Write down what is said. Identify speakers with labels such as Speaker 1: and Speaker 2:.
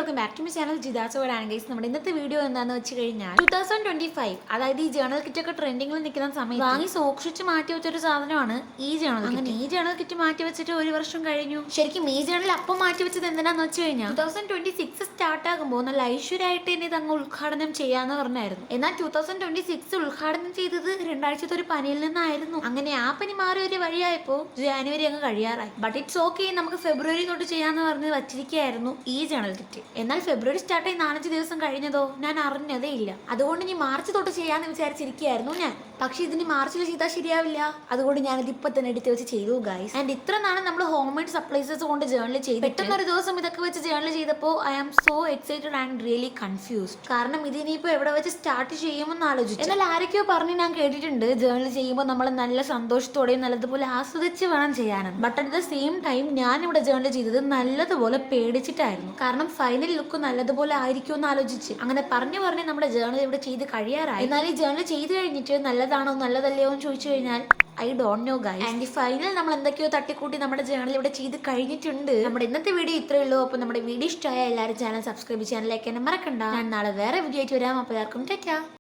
Speaker 1: Welcome back to my channel ജിതാസോടാണ് guys. നമ്മുടെ ഇന്നത്തെ വീഡിയോ എന്താണെന്ന് വെച്ച് കഴിഞ്ഞാൽ 2025, അതായത് ഈ ജേണൽ കിറ്റ് ഒക്കെ ട്രെൻഡിങ്ങിൽ നിൽക്കുന്ന സമയത്ത് വാങ്ങി സൂക്ഷിച്ച് മാറ്റി വെച്ചൊരു സാധനമാണ് ഈ ജേണൽ. അങ്ങനെ ഈ ജേണൽ കിറ്റ് മാറ്റി വെച്ചിട്ട് 1 വർഷം കഴിഞ്ഞു. ശരിക്കും ഈ ജേണൽ അപ്പം മാറ്റി വെച്ചത് എന്തിനാന്ന് വെച്ച് കഴിഞ്ഞാൽ 2026 സ്റ്റാർട്ട് ആകുമ്പോൾ നല്ല ഐശ്വര്യമായിട്ട് തന്നെ ഇത് അങ്ങ് ഉദ്ഘാടനം ചെയ്യാന്ന് പറഞ്ഞായിരുന്നു. എന്നാൽ 2026 ഉദ്ഘാടനം ചെയ്തത് 2 ഒരു പനിയിൽ നിന്നായിരുന്നു. അങ്ങനെ ആ പനി മാറി ഒരു വഴിയായപ്പോ ജാനുവരി അങ്ങ് കഴിയാറായി. ബട്ട് ഇറ്റ്സ് ഓക്കെ, നമുക്ക് ഫെബ്രുവരി തൊട്ട് ചെയ്യാന്ന് പറഞ്ഞ് വച്ചിരിക്കുകയായിരുന്നു ഈ ജേണൽ കിറ്റ്. എന്നാൽ ഫെബ്രുവരി സ്റ്റാർട്ടായി 4-5 ദിവസം കഴിഞ്ഞതോ ഞാൻ അറിഞ്ഞതേ ഇല്ല. അതുകൊണ്ട് ഇനി മാർച്ച് തൊട്ട് ചെയ്യാന്ന് വിചാരിച്ചിരിക്കുകയായിരുന്നു ഞാൻ. പക്ഷെ ഇതിന് മാർച്ചിൽ ചെയ്താൽ ശരിയാവില്ല. അതുകൊണ്ട് ഞാനിത് ഇപ്പൊ തന്നെ എടുത്ത് വെച്ച് ചെയ്തു ഗൈസ്. ആൻഡ് ഇത്ര നാളെ നമ്മൾ ഹോം മെയ്ഡ് സപ്ലൈസസ് കൊണ്ട് ജേണൽ ചെയ്ത് പെട്ടെന്ന് ഒരു ദിവസം ഇതൊക്കെ വെച്ച് ജേണൽ ചെയ്തപ്പോൾ I am so excited and really confused. കാരണം ഇതിനിപ്പോ എവിടെ വെച്ച് സ്റ്റാർട്ട് ചെയ്യുമെന്ന് ആലോചിച്ചു. എന്നാൽ ആരൊക്കെയോ പറഞ്ഞ് ഞാൻ കേട്ടിട്ടുണ്ട് ജേണൽ ചെയ്യുമ്പോൾ നമ്മൾ നല്ല സന്തോഷത്തോടെയും നല്ലതുപോലെ ആസ്വദിച്ച് വേണം ചെയ്യാനും. But at the same time ഞാൻ ഇവിടെ ജേണൽ ചെയ്തത് നല്ലതുപോലെ പേടിച്ചിട്ടായിരുന്നു. കാരണം ഫൈനൽ ലുക്ക് നല്ലതുപോലെ ആയിരിക്കും എന്ന് ആലോചിച്ച് അങ്ങനെ പറഞ്ഞു നമ്മുടെ ജേണൽ ഇവിടെ ചെയ്ത് കഴിയാറായി. എന്നാൽ ഈ ജേണൽ ചെയ്ത് കഴിഞ്ഞിട്ട് നല്ലതാണോ നല്ലതല്ലയോ എന്ന് ചോദിച്ചു കഴിഞ്ഞാൽ I don't know guys. And final നമ്മൾ എന്തൊക്കെയോ തട്ടിക്കൂട്ടി നമ്മുടെ ജേണൽ ഇവിടെ ചെയ്ത് കഴിഞ്ഞിട്ടുണ്ട്. നമ്മുടെ ഇന്നത്തെ വീഡിയോ ഇത്രയേ ഉള്ളൂ. അപ്പോൾ നമ്മുടെ വീഡിയോ ഇഷ്ടമായ എല്ലാവരും ചാനൽ സബ്സ്ക്രൈബ് ചെയ്യാൻ ലൈക്ക് ചെയ്യാൻ മറക്കണ്ട. ഞാൻ നാളെ വേറെ വീഡിയോ ആയിട്ട് വരാം. അപ്പോൾ എല്ലാവർക്കും ടാറ്റാ.